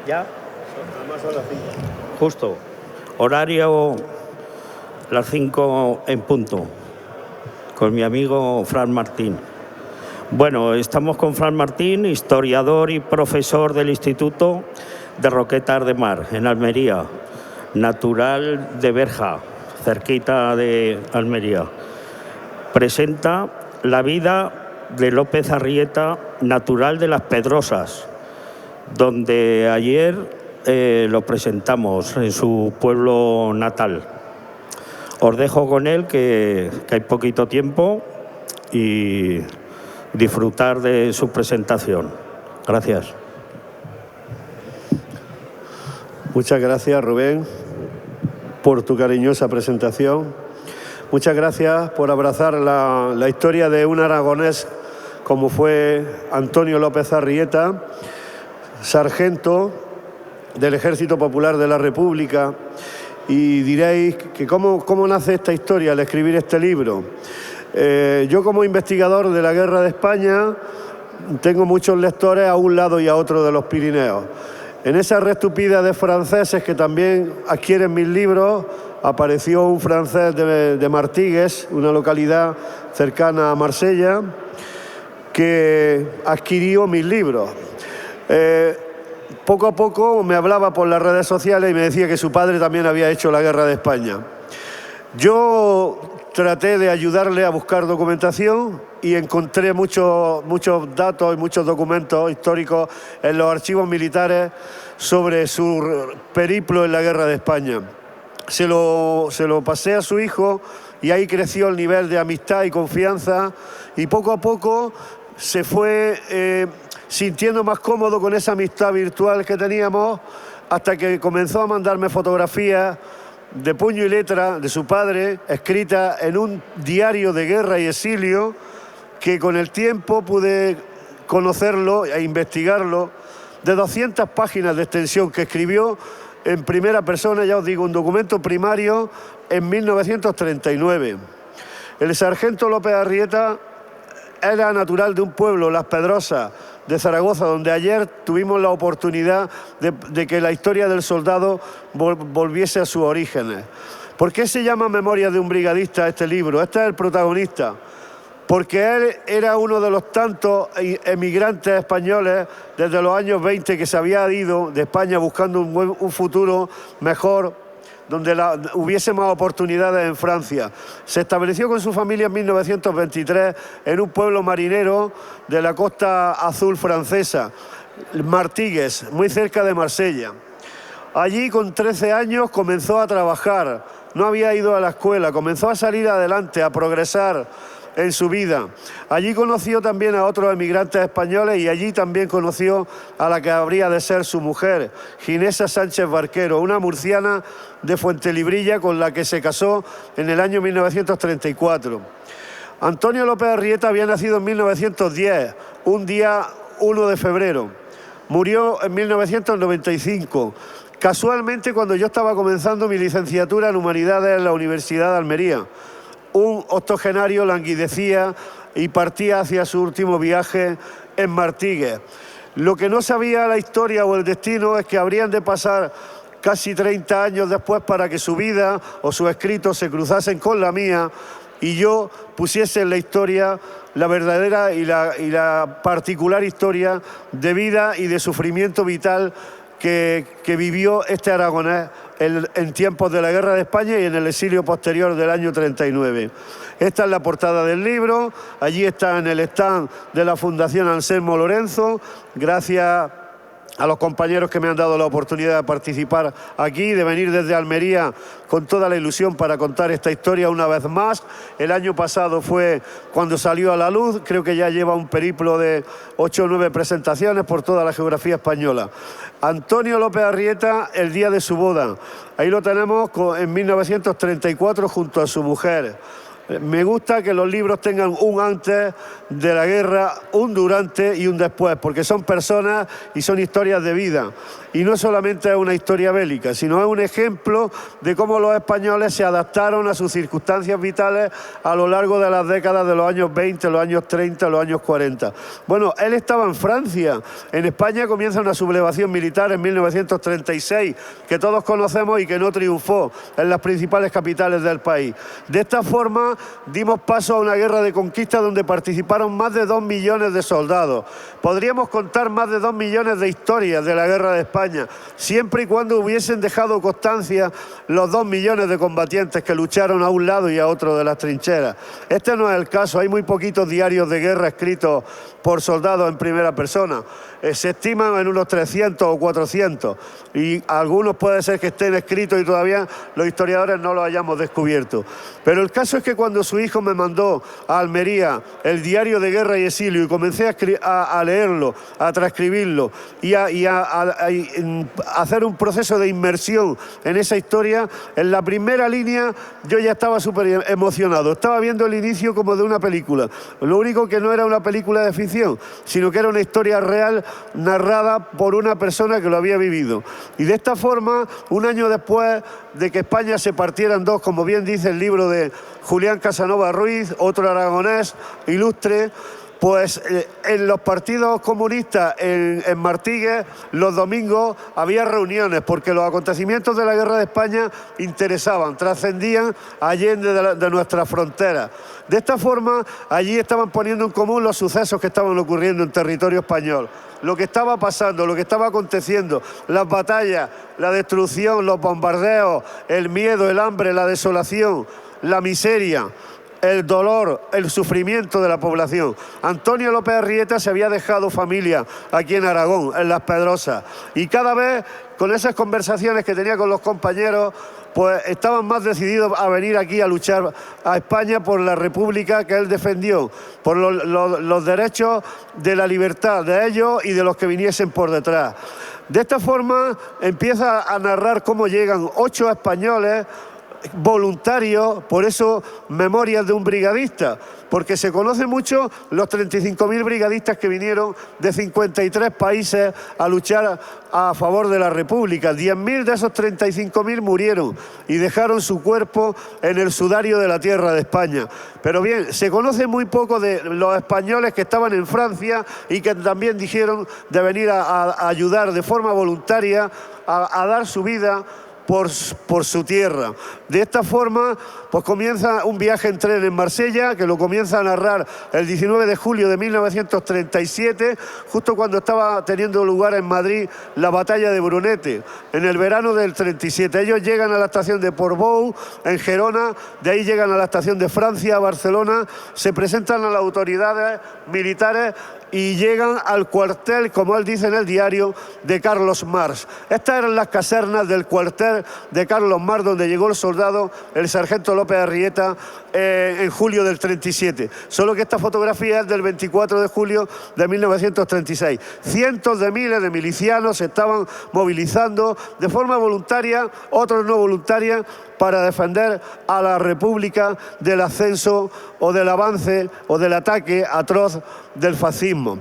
¿Ya? Justo. Horario las 5 en punto, con mi amigo Fran Martín. Bueno, estamos con Fran Martín, historiador y profesor del Instituto de Roquetas de Mar, en Almería, natural de Berja, cerquita de Almería. Presenta la vida de López Arrieta, natural de Las Pedrosas, donde ayer lo presentamos en su pueblo natal. Os dejo con él, que hay poquito tiempo, y disfrutar de su presentación. Gracias. Muchas gracias, Rubén, por tu cariñosa presentación. Muchas gracias por abrazar la historia de un aragonés como fue Antonio López Arrieta, sargento del Ejército Popular de la República. Y diréis que cómo nace esta historia al escribir este libro. Yo, como investigador de la Guerra de España, tengo muchos lectores a un lado y a otro de los Pirineos. En esa red tupida de franceses que también adquieren mis libros, apareció un francés de Martigues, una localidad cercana a Marsella, que adquirió mis libros. Poco a poco me hablaba por las redes sociales y me decía que su padre también había hecho la Guerra de España. Yo traté de ayudarle a buscar documentación y encontré muchos datos y muchos documentos históricos en los archivos militares sobre su periplo en la Guerra de España. Se lo pasé a su hijo y ahí creció el nivel de amistad y confianza, y poco a poco se fue sintiendo más cómodo con esa amistad virtual que teníamos, hasta que comenzó a mandarme fotografías de puño y letra de su padre, escrita en un diario de guerra y exilio, que con el tiempo pude conocerlo e investigarlo, de 200 páginas de extensión, que escribió en primera persona, ya os digo, un documento primario en 1939. El sargento López Arrieta era natural de un pueblo, Las Pedrosas, de Zaragoza, donde ayer tuvimos la oportunidad de que la historia del soldado volviese a sus orígenes. ¿Por qué se llama Memorias de un brigadista este libro? Este es el protagonista. Porque él era uno de los tantos emigrantes españoles desde los años 20 que se había ido de España buscando un futuro mejor, donde hubiese más oportunidades en Francia. Se estableció con su familia en 1923 en un pueblo marinero de la Costa Azul francesa, Martigues, muy cerca de Marsella. Allí, con 13 años, comenzó a trabajar. No había ido a la escuela, comenzó a salir adelante, a progresar en su vida. Allí conoció también a otros emigrantes españoles, y allí también conoció a la que habría de ser su mujer, Ginesa Sánchez Barquero, una murciana de Fuentelibrilla con la que se casó en el año 1934. Antonio López Arrieta había nacido en 1910, un día 1 de febrero. Murió en 1995, casualmente cuando yo estaba comenzando mi licenciatura en Humanidades en la Universidad de Almería. Un octogenario languidecía y partía hacia su último viaje en Martigues. Lo que no sabía la historia o el destino es que habrían de pasar casi 30 años después para que su vida o sus escritos se cruzasen con la mía y yo pusiese en la historia la verdadera y la particular historia de vida y de sufrimiento vital que vivió este aragonés en tiempos de la Guerra de España y en el exilio posterior del año 39. Esta es la portada del libro. Allí está en el stand de la Fundación Anselmo Lorenzo. Gracias a los compañeros que me han dado la oportunidad de participar aquí, de venir desde Almería con toda la ilusión para contar esta historia una vez más. El año pasado fue cuando salió a la luz, creo que ya lleva un periplo de 8 o 9 presentaciones por toda la geografía española. Antonio López Arrieta, el día de su boda. Ahí lo tenemos en 1934 junto a su mujer. Me gusta que los libros tengan un antes de la guerra, un durante y un después, porque son personas y son historias de vida. Y no solamente es una historia bélica, sino es un ejemplo de cómo los españoles se adaptaron a sus circunstancias vitales a lo largo de las décadas de los años 20, los años 30, los años 40. Bueno, él estaba en Francia. En España comienza una sublevación militar en 1936, que todos conocemos y que no triunfó en las principales capitales del país. De esta forma, dimos paso a una guerra de conquista donde participaron más de 2 millones de soldados. Podríamos contar más de 2 millones de historias de la guerra de España, siempre y cuando hubiesen dejado constancia los 2 millones de combatientes que lucharon a un lado y a otro de las trincheras. Este no es el caso, hay muy poquitos diarios de guerra escritos por soldados en primera persona. Se estiman en unos 300 o 400 y algunos puede ser que estén escritos y todavía los historiadores no los hayamos descubierto. Pero el caso es que cuando su hijo me mandó a Almería el diario de guerra y exilio y comencé a leerlo, a transcribirlo y a hacer un proceso de inmersión en esa historia, en la primera línea yo ya estaba súper emocionado. Estaba viendo el inicio como de una película. Lo único que no era una película de ficción, sino que era una historia real narrada por una persona que lo había vivido. Y de esta forma, un año después de que España se partiera en dos, como bien dice el libro de Julián Casanova Ruiz, otro aragonés ilustre, pues en los partidos comunistas en Martigues los domingos había reuniones porque los acontecimientos de la guerra de España interesaban, trascendían allende de nuestras fronteras. De esta forma, allí estaban poniendo en común los sucesos que estaban ocurriendo en territorio español. Lo que estaba pasando, lo que estaba aconteciendo, las batallas, la destrucción, los bombardeos, el miedo, el hambre, la desolación, la miseria, el dolor, el sufrimiento de la población. Antonio López Arrieta se había dejado familia aquí en Aragón, en Las Pedrosas, y cada vez con esas conversaciones que tenía con los compañeros, pues estaban más decididos a venir aquí a luchar a España por la república que él defendió, por los derechos de la libertad de ellos y de los que viniesen por detrás. De esta forma empieza a narrar cómo llegan 8 españoles voluntarios, por eso Memorias de un brigadista, porque se conoce mucho los 35.000 brigadistas que vinieron de 53 países a luchar a favor de la República. 10.000 de esos 35.000 murieron y dejaron su cuerpo en el sudario de la tierra de España. Pero bien, se conoce muy poco de los españoles que estaban en Francia y que también dijeron de venir a ayudar de forma voluntaria a dar su vida por su tierra. De esta forma, pues comienza un viaje en tren en Marsella, que lo comienza a narrar el 19 de julio de 1937, justo cuando estaba teniendo lugar en Madrid la batalla de Brunete, en el verano del 37. Ellos llegan a la estación de Portbou, en Gerona, de ahí llegan a la estación de Francia, a Barcelona, se presentan a las autoridades militares y llegan al cuartel, como él dice en el diario, de Carlos Marx. Estas eran las casernas del cuartel de Carlos Marx, donde llegó el soldado, el sargento López Arrieta, en julio del 37. Solo que esta fotografía es del 24 de julio de 1936. Cientos de miles de milicianos se estaban movilizando de forma voluntaria, otros no voluntaria, para defender a la República del ascenso o del avance o del ataque atroz del fascismo.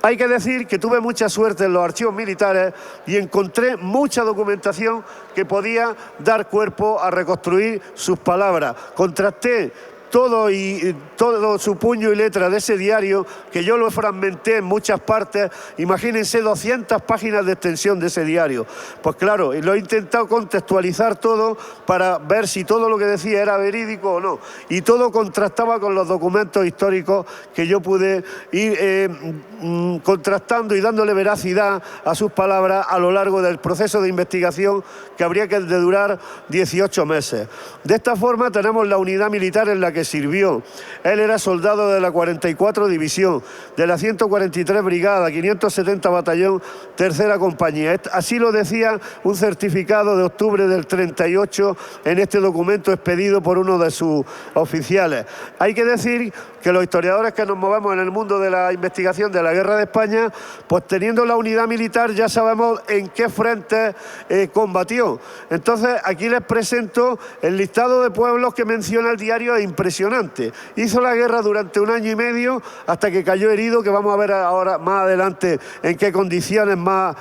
Hay que decir que tuve mucha suerte en los archivos militares y encontré mucha documentación que podía dar cuerpo a reconstruir sus palabras. Contrasté todo su puño y letra de ese diario, que yo lo fragmenté en muchas partes. Imagínense 200 páginas de extensión de ese diario. Pues claro, lo he intentado contextualizar todo para ver si todo lo que decía era verídico o no. Y todo contrastaba con los documentos históricos que yo pude ir contrastando y dándole veracidad a sus palabras a lo largo del proceso de investigación, que habría que durar 18 meses. De esta forma tenemos la unidad militar en la que que sirvió. Él era soldado de la 44 División, de la 143 Brigada, 570 Batallón, tercera compañía. Así lo decía un certificado de octubre del 38 en este documento expedido por uno de sus oficiales. Hay que decir que los historiadores que nos movemos en el mundo de la investigación de la Guerra de España, pues teniendo la unidad militar ya sabemos en qué frentes combatió. Entonces aquí les presento el listado de pueblos que menciona el diario, es impresionante. Hizo la guerra durante 1 año y medio hasta que cayó herido, que vamos a ver ahora más adelante en qué condiciones más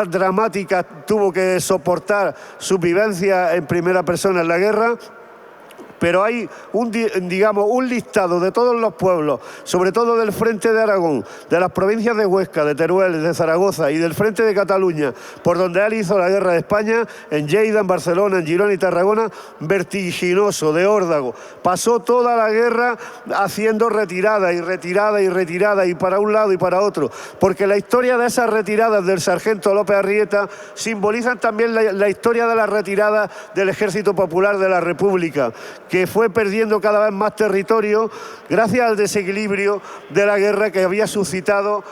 dramáticas tuvo que soportar su vivencia en primera persona en la guerra. Pero hay un listado de todos los pueblos, sobre todo del frente de Aragón, de las provincias de Huesca, de Teruel, de Zaragoza y del frente de Cataluña, por donde él hizo la guerra de España, en Lleida, en Barcelona, en Girona y Tarragona, vertiginoso, de órdago. Pasó toda la guerra haciendo retirada y retirada y retirada, y para un lado y para otro, porque la historia de esas retiradas del sargento López Arrieta simbolizan también la historia de la retirada del Ejército Popular de la República, que fue perdiendo cada vez más territorio gracias al desequilibrio de la guerra que había suscitado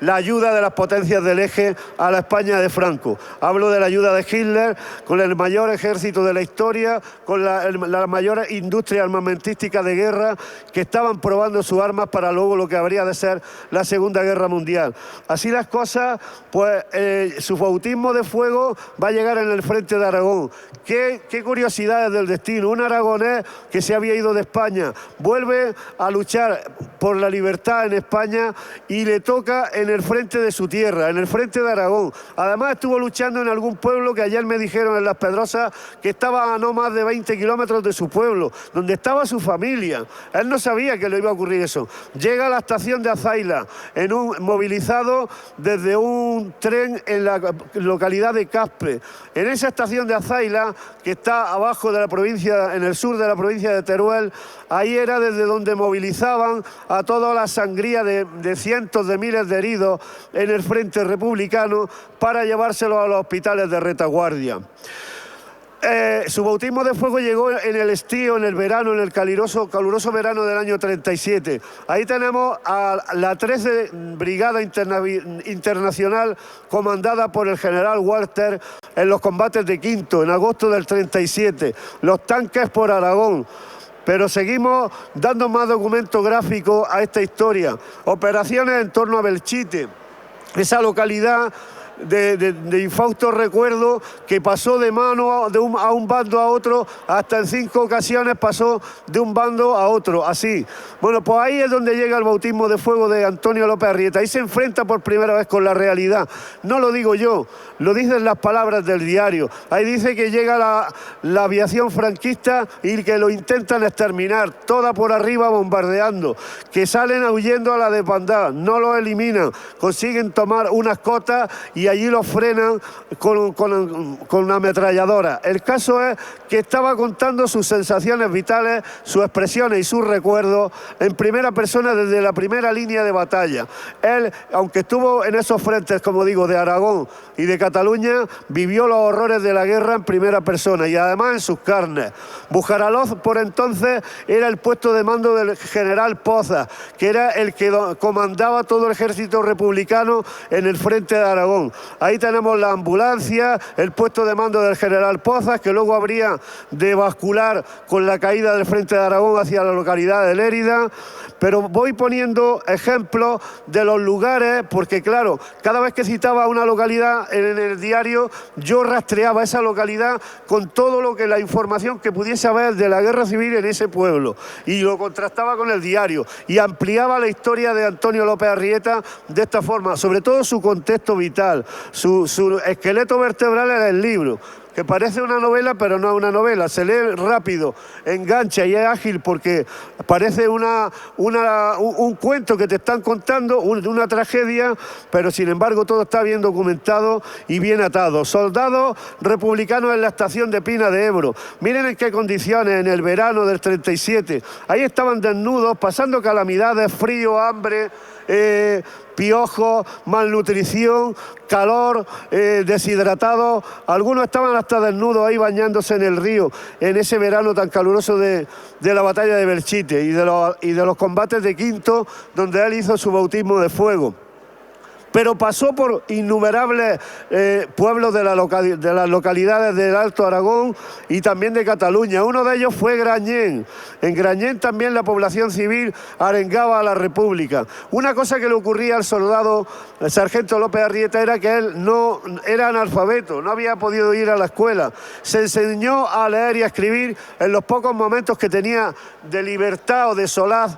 la ayuda de las potencias del eje a la España de Franco. Hablo de la ayuda de Hitler, con el mayor ejército de la historia, con la mayor industria armamentística de guerra, que estaban probando sus armas para luego lo que habría de ser la Segunda Guerra Mundial. Así las cosas, pues su bautismo de fuego va a llegar en el frente de Aragón. Qué curiosidades del destino. Un aragonés que se había ido de España vuelve a luchar por la libertad en España y le toca en el frente de su tierra, en el frente de Aragón. Además estuvo luchando en algún pueblo que ayer me dijeron en Las Pedrosas que estaba a no más de 20 kilómetros de su pueblo, donde estaba su familia. Él no sabía que le iba a ocurrir eso. Llega a la estación de Azaila, movilizado desde un tren en la localidad de Caspe. En esa estación de Azaila, que está abajo de la provincia, en el sur de la provincia de Teruel, ahí era desde donde movilizaban a toda la sangría de cientos de miles de heridos en el frente republicano para llevárselos a los hospitales de retaguardia. Su bautismo de fuego llegó en el estío, en el verano, en el caluroso verano del año 37. Ahí tenemos a la 13 Brigada Internacional, comandada por el general Walter en los combates de Quinto, en agosto del 37. Los tanques por Aragón. Pero seguimos dando más documento gráfico a esta historia. Operaciones en torno a Belchite, esa localidad de infausto recuerdo que pasó de mano a un bando a otro, hasta en 5 ocasiones pasó de un bando a otro, así. Bueno, pues ahí es donde llega el bautismo de fuego de Antonio López Arrieta. Ahí se enfrenta por primera vez con la realidad. No lo digo yo, lo dicen las palabras del diario. Ahí dice que llega la aviación franquista y que lo intentan exterminar, toda por arriba bombardeando, que salen huyendo a la desbandada, no lo eliminan, consiguen tomar unas cotas y allí los frenan con una ametralladora. El caso es que estaba contando sus sensaciones vitales, sus expresiones y sus recuerdos en primera persona desde la primera línea de batalla. Él, aunque estuvo en esos frentes, como digo, de Aragón y de Cataluña, vivió los horrores de la guerra en primera persona y además en sus carnes. Bujaraloz, por entonces, era el puesto de mando del general Poza, que era el que comandaba todo el ejército republicano en el frente de Aragón. Ahí tenemos la ambulancia, el puesto de mando del general Pozas, que luego habría de bascular con la caída del frente de Aragón hacia la localidad de Lérida. Pero voy poniendo ejemplos de los lugares, porque claro, cada vez que citaba una localidad en el diario, yo rastreaba esa localidad con todo la información que pudiese haber de la guerra civil en ese pueblo, y lo contrastaba con el diario, y ampliaba la historia de Antonio López Arrieta de esta forma, sobre todo su contexto vital, su esqueleto vertebral en el libro, que parece una novela, pero no es una novela. Se lee rápido, engancha y es ágil porque parece un cuento que te están contando, una tragedia, pero sin embargo todo está bien documentado y bien atado. Soldados republicanos en la estación de Pina de Ebro. Miren en qué condiciones en el verano del 37. Ahí estaban desnudos, pasando calamidades, frío, hambre, piojos, malnutrición, calor, deshidratados. Algunos estaban hasta desnudos ahí bañándose en el río en ese verano tan caluroso de la batalla de Belchite y de los combates de Quinto, donde él hizo su bautismo de fuego. Pero pasó por innumerables pueblos de las localidades del Alto Aragón y también de Cataluña. Uno de ellos fue Grañén. En Grañén también la población civil arengaba a la República. Una cosa que le ocurría al soldado, el sargento López Arrieta, era que él no era analfabeto, no había podido ir a la escuela. Se enseñó a leer y a escribir en los pocos momentos que tenía de libertad o de solaz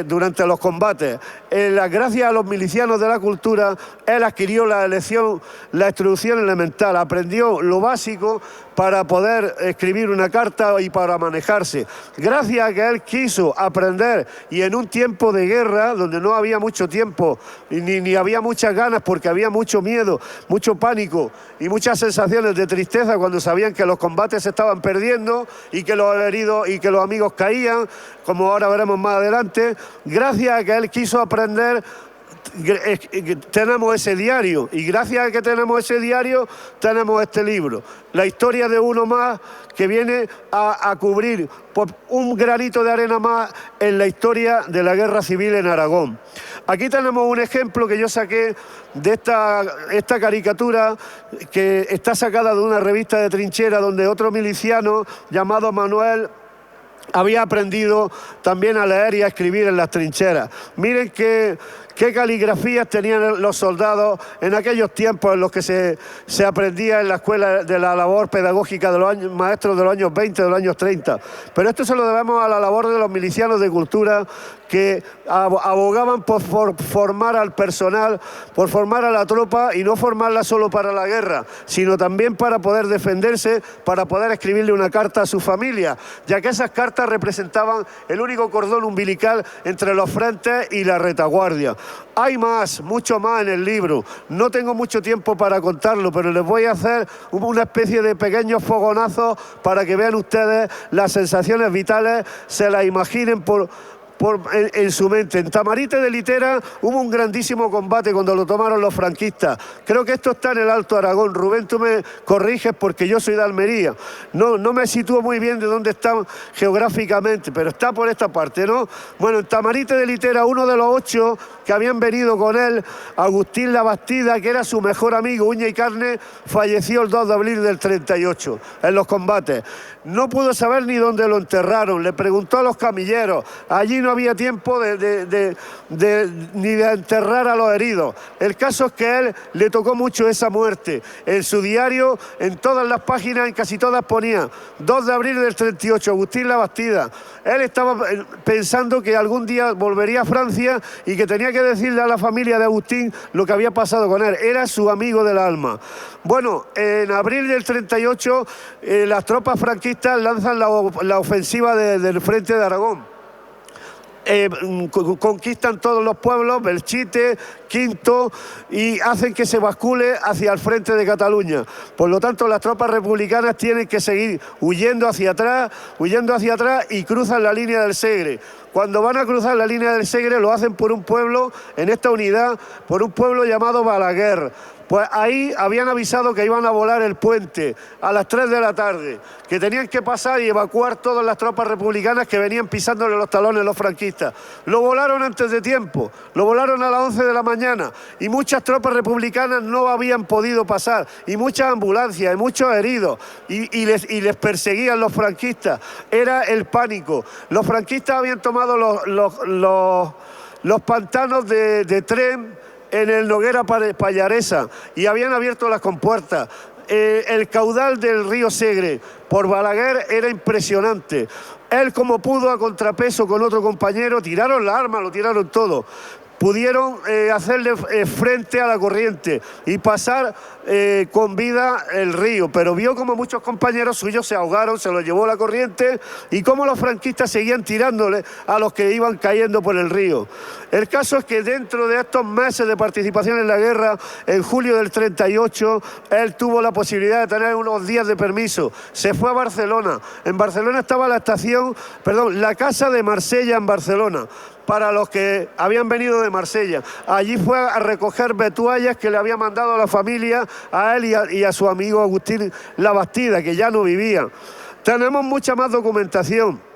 durante los combates. Gracias a los milicianos de la cultura, él adquirió la instrucción elemental, aprendió lo básico para poder escribir una carta y para manejarse. Gracias a que él quiso aprender, y en un tiempo de guerra, donde no había mucho tiempo, ni había muchas ganas, porque había mucho miedo, mucho pánico y muchas sensaciones de tristeza cuando sabían que los combates se estaban perdiendo y que los heridos y que los amigos caían, como ahora veremos más adelante. Gracias a que él quiso aprender, tenemos ese diario, y gracias a que tenemos ese diario tenemos este libro, la historia de uno más que viene a cubrir un granito de arena más en la historia de la guerra civil en Aragón. Aquí tenemos un ejemplo que yo saqué de esta caricatura, que está sacada de una revista de trinchera donde otro miliciano llamado Manuel había aprendido también a leer y a escribir en las trincheras. Miren qué caligrafías tenían los soldados en aquellos tiempos en los que se aprendía en la escuela de la labor pedagógica de los maestros de los años 20, de los años 30. Pero esto se lo debemos a la labor de los milicianos de cultura, que abogaban por formar al personal, por formar a la tropa, y no formarla solo para la guerra, sino también para poder defenderse, para poder escribirle una carta a su familia, ya que esas cartas representaban el único cordón umbilical entre los frentes y la retaguardia. Hay más, mucho más en el libro. No tengo mucho tiempo para contarlo, pero les voy a hacer una especie de pequeños fogonazos para que vean ustedes las sensaciones vitales, se las imaginen en su mente. En Tamarite de Litera hubo un grandísimo combate cuando lo tomaron los franquistas. Creo que esto está en el Alto Aragón. Rubén, tú me corriges porque yo soy de Almería. No me sitúo muy bien de dónde están geográficamente, pero está por esta parte, ¿no? Bueno, en Tamarite de Litera, uno de los 8 que habían venido con él, Agustín Labastida, que era su mejor amigo, uña y carne, falleció el 2 de abril del 38 en los combates. No pudo saber ni dónde lo enterraron. Le preguntó a los camilleros. Allí no había tiempo ni de enterrar a los heridos. El caso es que a él le tocó mucho esa muerte. En su diario, en todas las páginas, en casi todas ponía 2 de abril del 38, Agustín Labastida. Él estaba pensando que algún día volvería a Francia y que tenía que decirle a la familia de Agustín lo que había pasado con él. Era su amigo del alma. Bueno, en abril del 38, las tropas franquistas lanzan la ofensiva del frente de Aragón. Conquistan todos los pueblos, Belchite, Quinto, y hacen que se bascule hacia el frente de Cataluña. Por lo tanto, las tropas republicanas tienen que seguir huyendo hacia atrás y cruzan la línea del Segre. Cuando van a cruzar la línea del Segre lo hacen por un pueblo, en esta unidad, por un pueblo llamado Balaguer. Pues ahí habían avisado que iban a volar el puente a las 3 de la tarde, que tenían que pasar y evacuar todas las tropas republicanas que venían pisándole los talones a los franquistas. Lo volaron antes de tiempo, lo volaron a las 11 de la mañana y muchas tropas republicanas no habían podido pasar, y muchas ambulancias y muchos heridos, y les perseguían los franquistas. Era el pánico. Los franquistas habían tomado los pantanos de Tren en el Noguera Pallaresa y habían abierto las compuertas. El caudal del río Segre por Balaguer era impresionante. Él, como pudo, a contrapeso con otro compañero, tiraron las armas, lo tiraron todo. Pudieron hacerle frente a la corriente y pasar con vida el río, pero vio como muchos compañeros suyos se ahogaron, se los llevó la corriente, y como los franquistas seguían tirándole a los que iban cayendo por el río. El caso es que dentro de estos meses de participación en la guerra, en julio del 38, él tuvo la posibilidad de tener unos días de permiso. Se fue a Barcelona. En Barcelona estaba la casa de Marsella en Barcelona. para los que habían venido de Marsella. Allí fue a recoger vetuallas que le había mandado la familia a él y a su amigo Agustín Labastida, que ya no vivía. Tenemos mucha más documentación.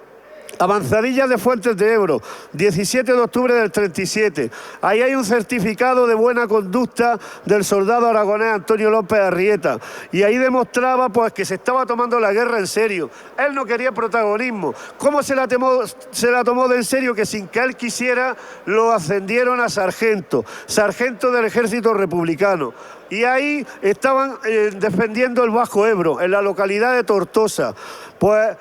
Avanzadillas de Fuentes de Ebro, 17 de octubre del 37. Ahí hay un certificado de buena conducta del soldado aragonés Antonio López Arrieta. Y ahí demostraba pues, que se estaba tomando la guerra en serio. Él no quería protagonismo. ¿Cómo se la tomó de en serio? Que sin que él quisiera lo ascendieron a sargento del ejército republicano. Y ahí estaban defendiendo el Bajo Ebro, en la localidad de Tortosa. Pues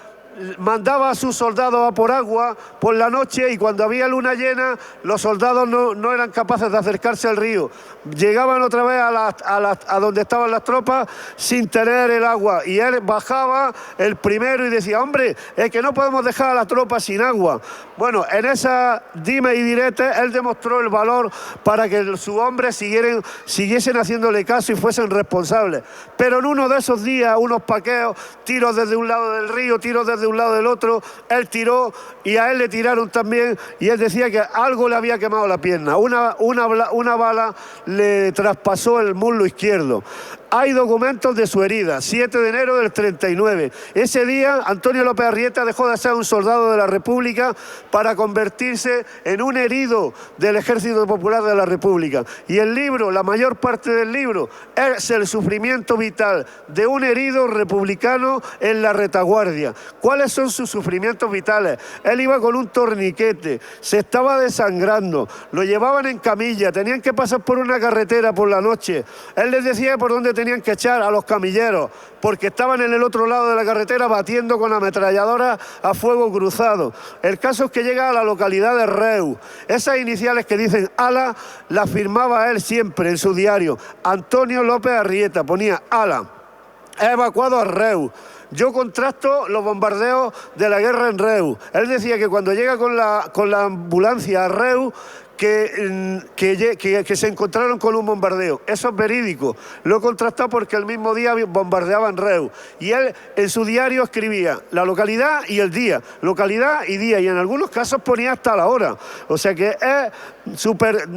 mandaba a sus soldados a por agua por la noche y cuando había luna llena los soldados no eran capaces de acercarse al río. Llegaban otra vez a donde estaban las tropas sin tener el agua y él bajaba el primero y decía, hombre, es que no podemos dejar a la tropa sin agua. Bueno, en esa dime y direte él demostró el valor para que sus hombres siguiesen haciéndole caso y fuesen responsables. Pero en uno de esos días, unos paqueos, tiros desde un lado del río, tiros desde un lado del otro, él tiró y a él le tiraron también y él decía que algo le había quemado la pierna. Una bala le traspasó el muslo izquierdo. Hay documentos de su herida, 7 de enero del 39. Ese día, Antonio López Arrieta dejó de ser un soldado de la República para convertirse en un herido del Ejército Popular de la República. Y el libro, la mayor parte del libro, es el sufrimiento vital de un herido republicano en la retaguardia. ¿Cuáles son sus sufrimientos vitales? Él iba con un torniquete, se estaba desangrando, lo llevaban en camilla, tenían que pasar por una carretera por la noche. Él les decía por dónde tenían que echar a los camilleros, porque estaban en el otro lado de la carretera batiendo con ametralladoras a fuego cruzado. El caso es que llega a la localidad de Reu. Esas iniciales que dicen ALA las firmaba él siempre en su diario. Antonio López Arrieta ponía ALA. He evacuado a Reu. Yo contrasto los bombardeos de la guerra en Reu. Él decía que cuando llega con la ambulancia a Reu, que se encontraron con un bombardeo. Eso es verídico. Lo he contrastado porque el mismo día bombardeaban Reu. Y él en su diario escribía la localidad y el día. Localidad y día. Y en algunos casos ponía hasta la hora. O sea que es súper...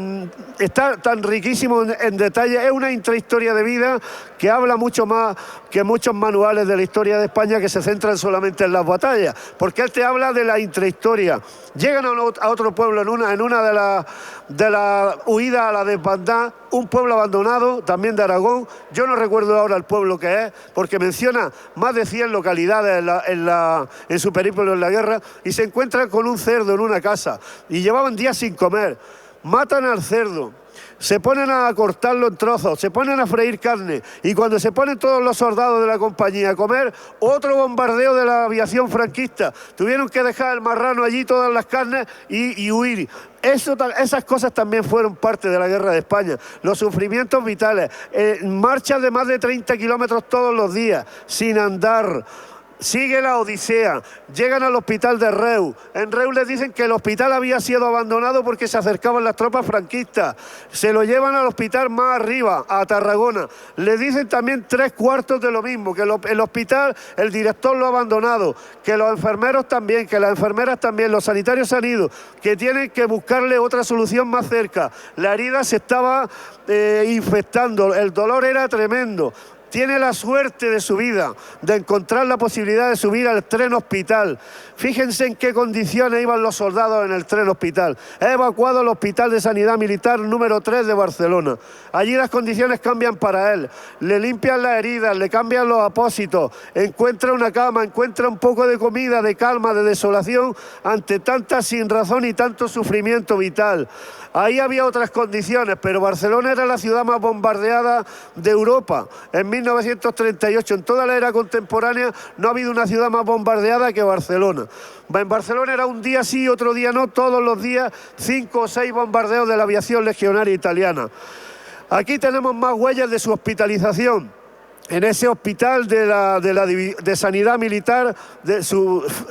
Está tan riquísimo en detalle. Es una intrahistoria de vida que habla mucho más que muchos manuales de la historia de España que se centran solamente en las batallas. Porque él te habla de la intrahistoria. Llegan a otro pueblo en una de la huida a la desbandada, un pueblo abandonado, también de Aragón. Yo no recuerdo ahora el pueblo que es, porque menciona más de 100 localidades en su periplo en la guerra, y se encuentran con un cerdo en una casa, y llevaban días sin comer. Matan al cerdo, se ponen a cortarlo en trozos, se ponen a freír carne, y cuando se ponen todos los soldados de la compañía a comer, otro bombardeo de la aviación franquista. Tuvieron que dejar el marrano allí, todas las carnes, y huir. Esas cosas también fueron parte de la guerra de España. Los sufrimientos vitales, marchas de más de 30 kilómetros todos los días, sin andar. Sigue la odisea, llegan al hospital de Reu. En Reu les dicen que el hospital había sido abandonado porque se acercaban las tropas franquistas. Se lo llevan al hospital más arriba, a Tarragona. Les dicen también 3/4 de lo mismo, que el hospital, el director lo ha abandonado, que los enfermeros también, que las enfermeras también, los sanitarios han ido, que tienen que buscarle otra solución más cerca. La herida se estaba infectando, el dolor era tremendo. Tiene la suerte de su vida, de encontrar la posibilidad de subir al tren hospital. Fíjense en qué condiciones iban los soldados en el tren hospital. He evacuado el Hospital de Sanidad Militar número 3 de Barcelona. Allí las condiciones cambian para él. Le limpian las heridas, le cambian los apósitos, encuentra una cama, encuentra un poco de comida, de calma, de desolación, ante tanta sinrazón y tanto sufrimiento vital. Ahí había otras condiciones, pero Barcelona era la ciudad más bombardeada de Europa. En 1938, en toda la era contemporánea, no ha habido una ciudad más bombardeada que Barcelona. En Barcelona era un día sí, otro día no, todos los días 5 o 6 bombardeos de la aviación legionaria italiana. Aquí tenemos más huellas de su hospitalización. En ese hospital de Sanidad Militar,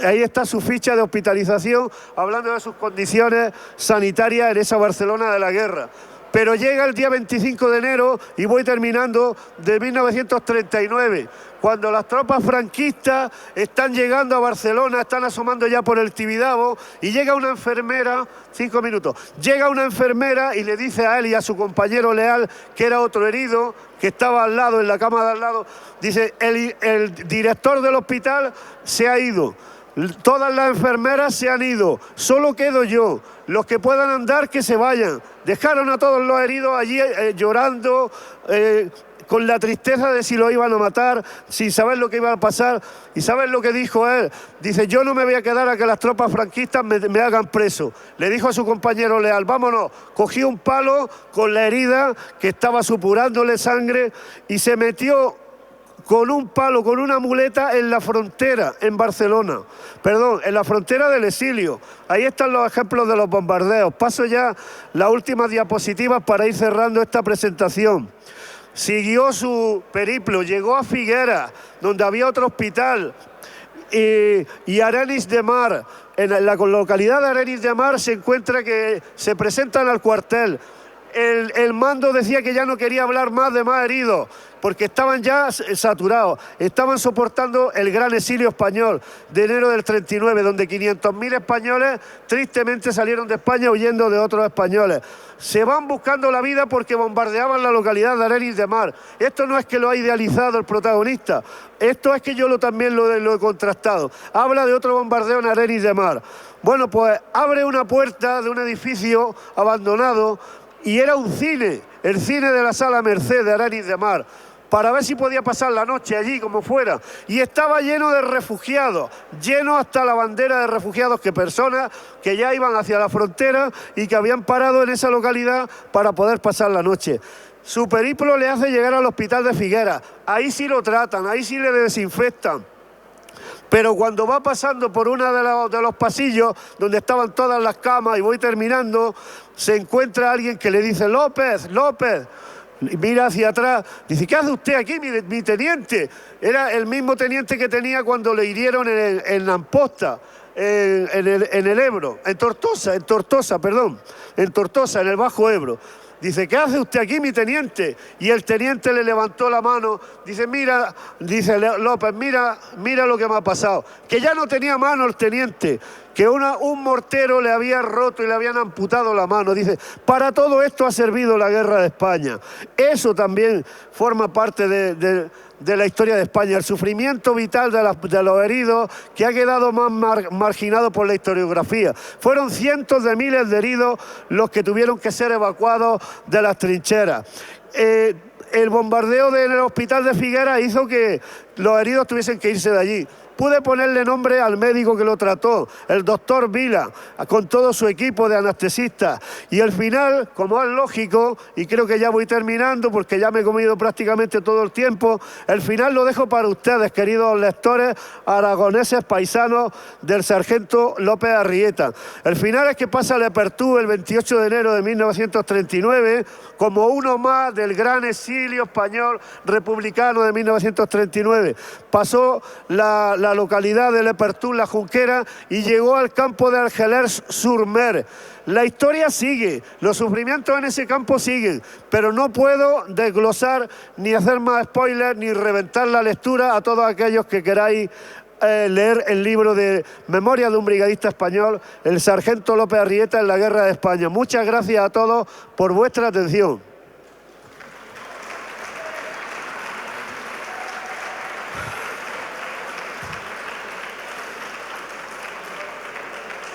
ahí está su ficha de hospitalización, hablando de sus condiciones sanitarias en esa Barcelona de la guerra. Pero llega el día 25 de enero, y voy terminando, de 1939, cuando las tropas franquistas están llegando a Barcelona, están asomando ya por el Tibidabo, y llega una enfermera, 5 minutos, llega una enfermera y le dice a él y a su compañero Leal, que era otro herido, que estaba al lado, en la cama de al lado, dice, el director del hospital se ha ido. Todas las enfermeras se han ido, solo quedo yo. Los que puedan andar, que se vayan. Dejaron a todos los heridos allí llorando, con la tristeza de si lo iban a matar, sin saber lo que iba a pasar. ¿Y sabes lo que dijo él? Dice, yo no me voy a quedar a que las tropas franquistas me hagan preso. Le dijo a su compañero Leal, vámonos. Cogió un palo con la herida que estaba supurándole sangre y se metió con un palo, con una muleta en la frontera, en Barcelona. Perdón, en la frontera del exilio. Ahí están los ejemplos de los bombardeos. Paso ya las últimas diapositivas para ir cerrando esta presentación. Siguió su periplo, llegó a Figueras, donde había otro hospital, y Arenys de Mar. En la localidad de Arenys de Mar se encuentra que se presentan al cuartel. El mando decía que ya no quería hablar más de más heridos, porque estaban ya saturados, estaban soportando el gran exilio español de enero del 39, donde 500.000 españoles tristemente salieron de España huyendo de otros españoles. Se van buscando la vida porque bombardeaban la localidad de Arenys de Mar. Esto no es que lo ha idealizado el protagonista, esto es que yo también lo he contrastado. Habla de otro bombardeo en Arenys de Mar. Bueno, pues abre una puerta de un edificio abandonado, y era un cine, el cine de la Sala Merced de Arenys de Mar, para ver si podía pasar la noche allí, como fuera. Y estaba lleno de refugiados, lleno hasta la bandera de refugiados, que personas que ya iban hacia la frontera y que habían parado en esa localidad para poder pasar la noche. Su periplo le hace llegar al hospital de Figueras. Ahí sí lo tratan, ahí sí le desinfectan. Pero cuando va pasando por uno de los pasillos donde estaban todas las camas, y voy terminando, se encuentra alguien que le dice, López, López. Y mira hacia atrás, dice, ¿qué hace usted aquí, mi teniente? Era el mismo teniente que tenía cuando le hirieron en Amposta, en el Ebro, en Tortosa, en el Bajo Ebro. Dice, ¿qué hace usted aquí, mi teniente? Y el teniente le levantó la mano, dice, mira, dice López, mira lo que me ha pasado. Que ya no tenía mano el teniente, que un mortero le había roto y le habían amputado la mano. Dice, para todo esto ha servido la guerra de España. Eso también forma parte de la historia de España, el sufrimiento vital de los heridos, que ha quedado más marginado por la historiografía. Fueron cientos de miles de heridos los que tuvieron que ser evacuados de las trincheras. El bombardeo del hospital de Figueras hizo que los heridos tuviesen que irse de allí. Pude ponerle nombre al médico que lo trató, el doctor Vila, con todo su equipo de anestesistas. Y al final, como es lógico, y creo que ya voy terminando porque ya me he comido prácticamente todo el tiempo, el final lo dejo para ustedes, queridos lectores aragoneses paisanos del sargento López Arrieta. El final es que pasa Lepertú el 28 de enero de 1939 como uno más del gran exilio español republicano de 1939. Pasó la localidad de Lepertú, la Junquera, y llegó al campo de Argelers-sur-Mer. La historia sigue, los sufrimientos en ese campo siguen, pero no puedo desglosar ni hacer más spoilers ni reventar la lectura a todos aquellos que queráis leer el libro de Memoria de un brigadista español, el sargento López Arrieta en la Guerra de España. Muchas gracias a todos por vuestra atención.